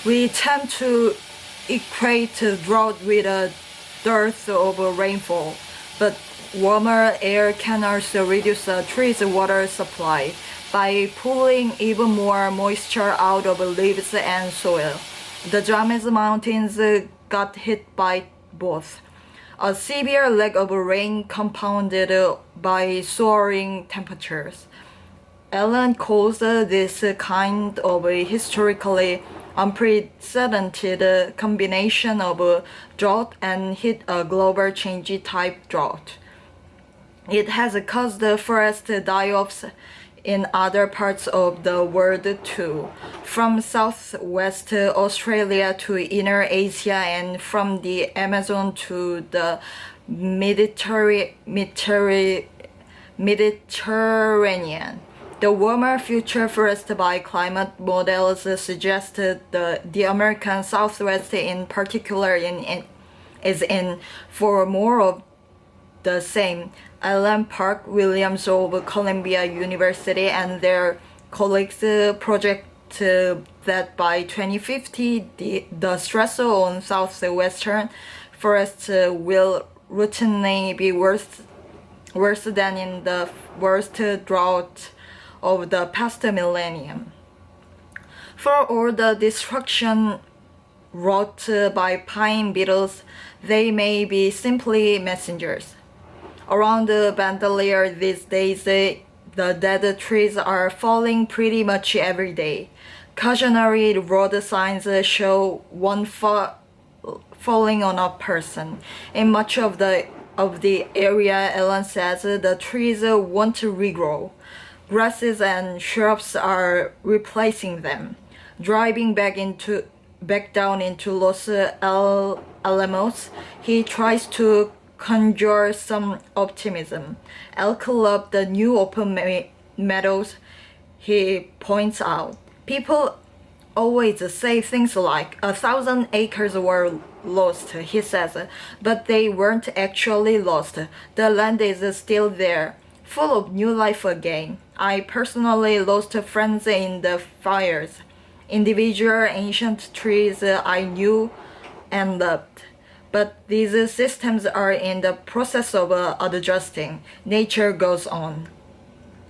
We tend to equate drought with a dearth of rainfall, but warmer air can also reduce a tree's water supply by pulling even more moisture out of leaves and soil. The Jemez Mountains got hit by both. A severe lack of rain compounded by soaring temperatures. Ellen calls this kind of historically unprecedented combination of drought and heat a global change type drought. It has caused forest die-offs in other parts of the world too, from southwest Australia to inner Asia and from the Amazon to the Mediterranean. The warmer future forecast by climate models suggest the American Southwest in particular is in for more of the same. Alan Park Williams of Columbia University and their colleagues project that by 2050 the stress on southwestern forests will routinely be worse than in the worst drought of the past millennium. For all the destruction wrought by pine beetles, they may be simply messengers. Around Bandelier these days, the dead trees are falling pretty much every day. Cautionary road signs show one falling on a person. In much of the area, Ellen says the trees won't regrow. Grasses and shrubs are replacing them. Driving back down into Los Alamos, he tries to conjure some optimism. Elk love the new open meadows, he points out. People always say things like 1,000 acres were lost, he says, but they weren't actually lost. The land is still there, full of new life again. I personally lost friends in the fires. Individual ancient trees I knew and loved. But these systems are in the process of adjusting. Nature goes on.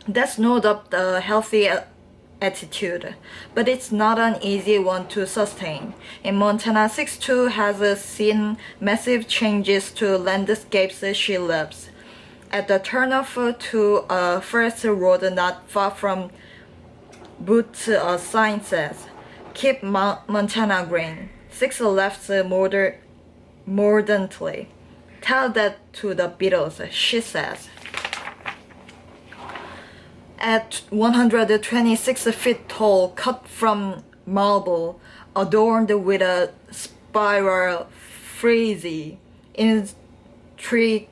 That's no doubt a healthy attitude, but it's not an easy one to sustain. In Montana, 6'2" has seen massive changes to landscapes she loves. At the turnoff to a forest road not far from Butte, a sign says, "Keep Montana green." 6 laughs mordantly. "Tell that to the beetles," she says. At 126 feet tall, cut from marble, adorned with a spiral frieze, intricately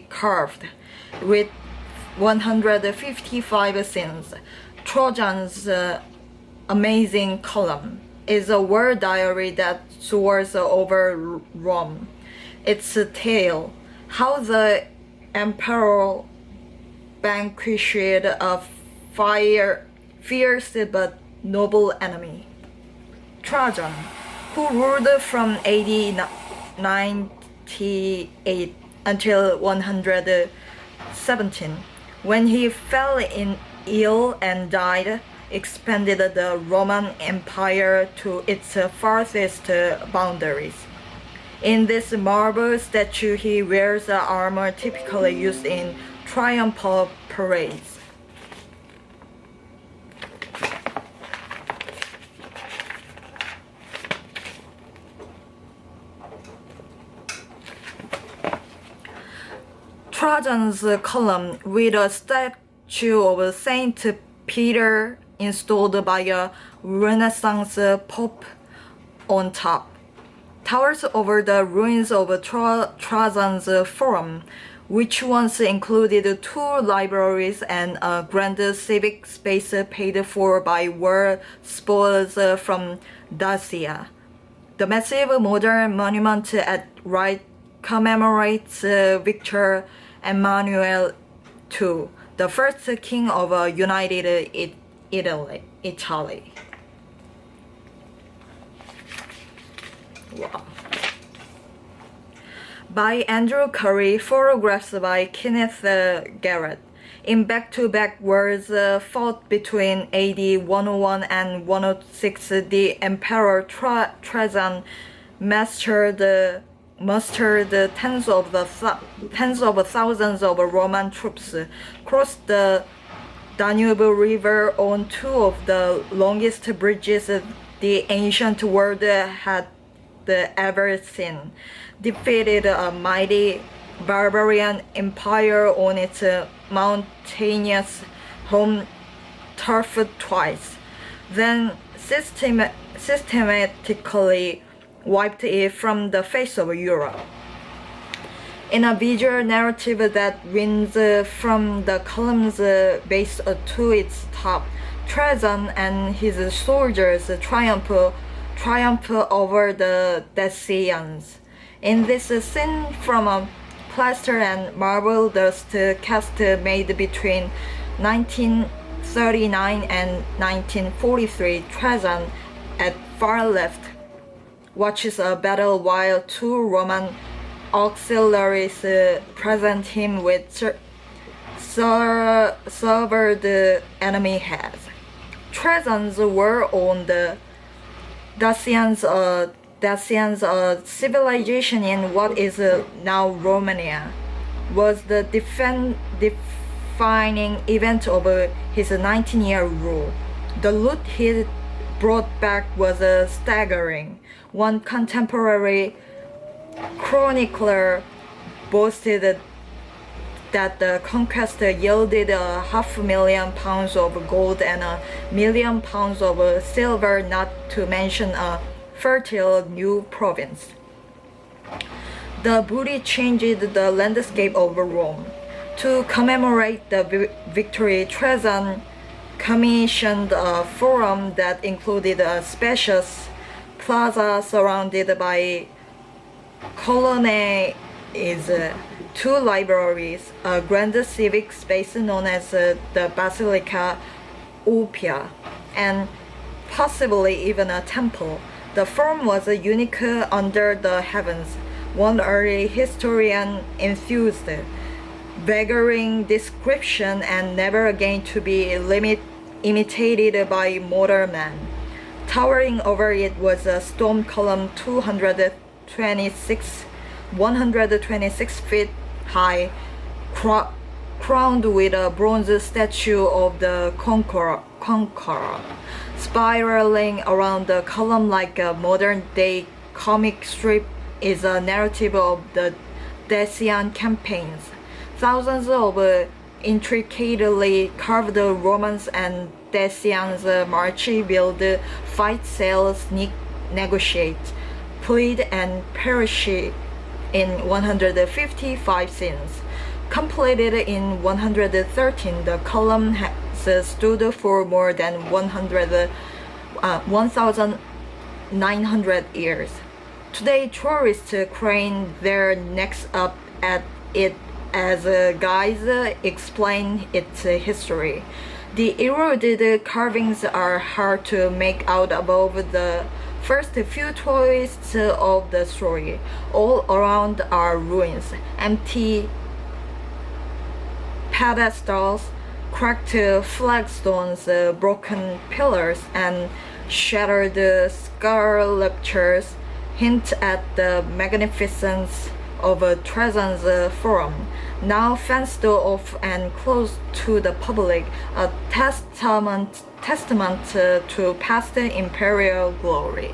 carved, with 155 scenes, Trojan's amazing column is a war diary that soars over Rome. Its tale, how the emperor vanquished a fierce but noble enemy. Trajan, who ruled from AD 98 until 117, when he fell ill and died, expanded the Roman Empire to its farthest boundaries. In this marble statue, he wears the armor typically used in triumphal parades. Trajan's column, with a statue of Saint Peter installed by a Renaissance pope on top, towers over the ruins of Trajan's Forum, which once included 2 libraries and a grand civic space paid for by war spoils from Dacia. The massive modern monument at right commemorates Victor Emmanuel II, the first king of United Italy. Wow. By Andrew Curry, photographs by Kenneth Garrett. In back-to-back wars fought between AD 101 and 106, the Emperor Trajan mustered tens of thousands of Roman troops, crossed the Danube River on two of the longest bridges the ancient world had ever seen, defeated a mighty barbarian empire on its mountainous home turf twice, then systematically wiped it from the face of Europe. In a visual narrative that winds from the column's base to its top, Trajan and his soldiers triumph over the Dacians. In this scene from a plaster and marble dust cast made between 1939 and 1943, Trajan, at far left, watches a battle while two Roman auxiliaries present him with severed enemy heads. Trajan's war on the Dacians, civilization in what is now Romania, was the defining event of his 19-year rule. The loot he brought back was staggering. One contemporary chronicler boasted that the conquest yielded £500,000 of gold and £1,000,000 of silver, not to mention a fertile new province. The booty changed the landscape of Rome. To commemorate the victory, Trajan commissioned a forum that included a spacious plaza surrounded by colonnades, two libraries, a grand civic space known as the Basilica Oppia, and possibly even a temple. The forum was unique under the heavens, one early historian enthused, beggaring description and never again to be imitated by mortal man. Towering over it was a stone column 126 feet high, crowned with a bronze statue of the conqueror. Spiraling around the column like a modern-day comic strip is a narrative of the Dacian campaigns. Thousands of intricately carved Romans and Dacians march, build, fight, sail, sneak, negotiate, plead, and perish in 155 scenes. Completed in 113, the column has stood for more than 1,900 years. Today, tourists crane their necks up at it as guides explain its history. The eroded carvings are hard to make out above the first few twists of the story. All around are ruins, empty pedestals, cracked flagstones, broken pillars, and shattered sculptures hint at the magnificence of Trajan's forum, now fenced off and closed to the public, a testament to past imperial glory.